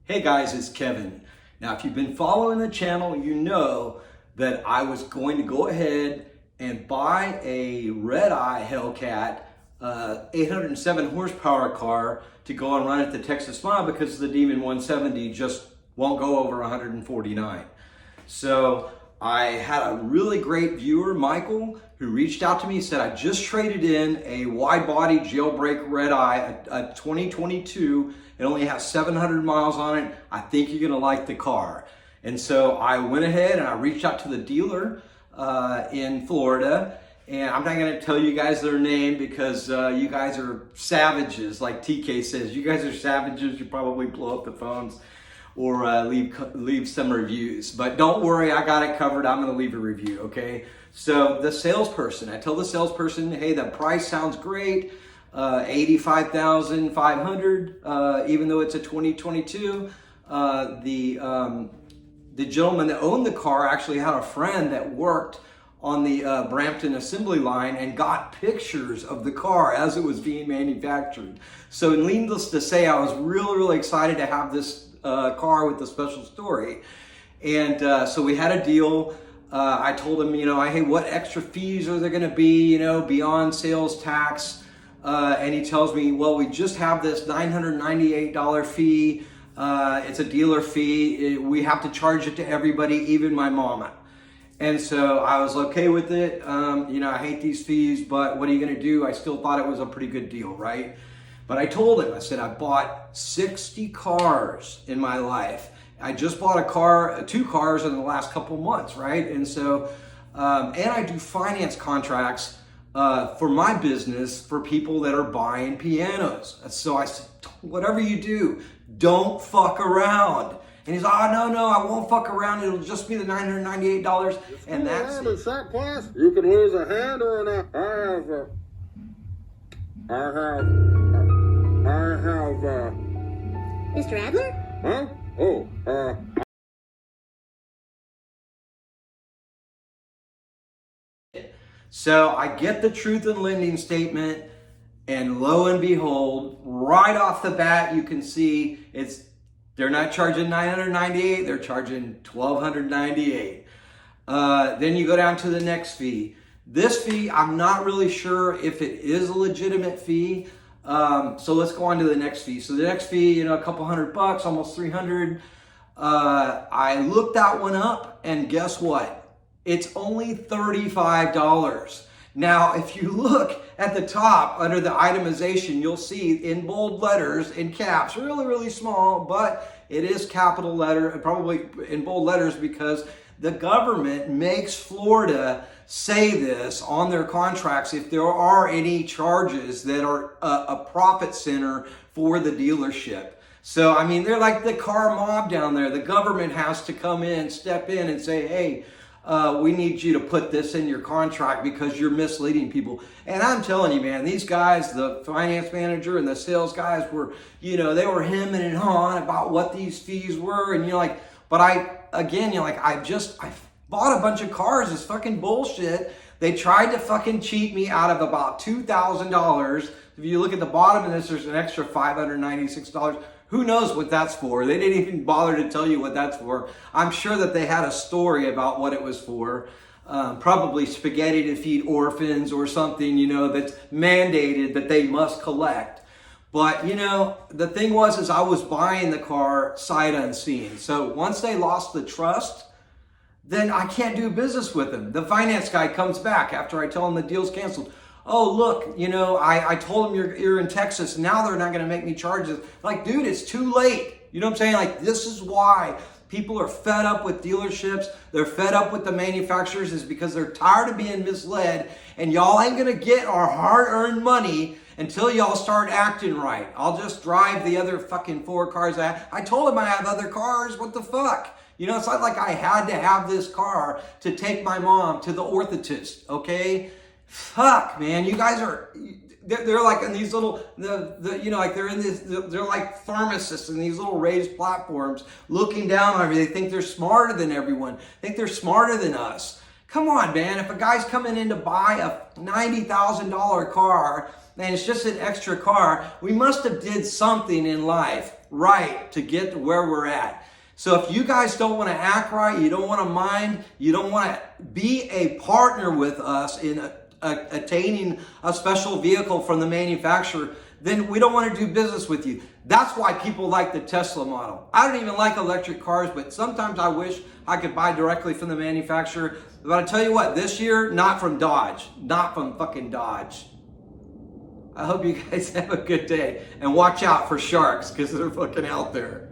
Hey guys, it's Kevin. Now, if you've been following the channel, you know that I was going to go ahead and buy a Redeye Hellcat 807 horsepower car to go and run at the Texas Mile because the Demon 170 just won't go over 149. So I had a really great viewer, Michael, who reached out to me and said, I just traded in a wide body Jailbreak Redeye, a 2022. It only has 700 miles on it. I think you're gonna like the car. And so I went ahead and I reached out to the dealer in Florida. And I'm not gonna tell you guys their name because you guys are savages, like TK says. You guys are savages, you probably blow up the phones or leave some reviews. But don't worry, I got it covered. I'm gonna leave a review, okay? So the salesperson, I tell the salesperson, hey, the price sounds great. 85,500, even though it's a 2022. The gentleman that owned the car actually had a friend that worked on the Brampton assembly line and got pictures of the car as it was being manufactured. So needless to say, I was really excited to have this car with a special story. And so we had a deal. I told him, hey, what extra fees are there gonna be, beyond sales tax? And he tells me, well, we just have this $998 fee. It's a dealer fee. We have to charge it to everybody, even my mama. And so I was okay with it. I hate these fees, but what are you going to do? I still thought it was a pretty good deal, right? But I told him, I said, I bought 60 cars in my life. I just bought two cars in the last couple months, right? And so, and I do finance contracts for my business for people that are buying pianos. So I said, whatever you do, don't fuck around. And he's like, oh, no, I won't fuck around. It'll just be the $998. And that's it. Shot class. You can raise a hand or an I have Mr. Adler? Huh? Oh, So I get the truth in lending statement, and lo and behold, right off the bat, you can see they're not charging $998, they're charging $1,298. Then you go down to the next fee. This fee, I'm not really sure if it is a legitimate fee. So let's go on to the next fee. So the next fee, a couple $100, almost 300. I looked that one up, and guess what? It's only $35. Now, if you look at the top under the itemization, you'll see in bold letters, in caps, really small, but it is capital letter, probably in bold letters because the government makes Florida say this on their contracts if there are any charges that are a profit center for the dealership. So, I mean, they're like the car mob down there. The government has to come in, step in and say, hey, we need you to put this in your contract because you're misleading people. And I'm telling you, man, these guys, the finance manager and the sales guys were, they were hemming and hawing about what these fees were. And I bought a bunch of cars. It's fucking bullshit. They tried to fucking cheat me out of about $2,000. If you look at the bottom of this, there's an extra $596. Who knows what that's for? They didn't even bother to tell you what that's for. I'm sure that they had a story about what it was for. Probably spaghetti to feed orphans or something, that's mandated that they must collect. But, the thing is I was buying the car sight unseen. So once they lost the trust, then I can't do business with them. The finance guy comes back after I tell him the deal's canceled. Oh, look, I told them you're in Texas. Now they're not going to make me charges. Like, dude, it's too late. You know what I'm saying? Like, this is why people are fed up with dealerships. They're fed up with the manufacturers is because they're tired of being misled. And y'all ain't going to get our hard-earned money until y'all start acting right. I'll just drive the other fucking 4 cars. I told them I have other cars. What the fuck? It's not like I had to have this car to take my mom to the orthotist, okay? Fuck, man, you guys they're like in these little, they're like pharmacists in these little raised platforms looking down on everybody. They think they're smarter than everyone. Think they're smarter than us. Come on, man, if a guy's coming in to buy a $90,000 car and it's just an extra car, we must have did something in life right to get to where we're at. So if you guys don't want to act right, you don't want to mind, you don't want to be a partner with us in attaining a special vehicle from the manufacturer, then we don't want to do business with you. That's why people like the Tesla model. I don't even like electric cars, but sometimes I wish I could buy directly from the manufacturer. But I tell you what, this year, not from Dodge. Not from fucking Dodge. I hope you guys have a good day. And watch out for sharks, because they're fucking out there.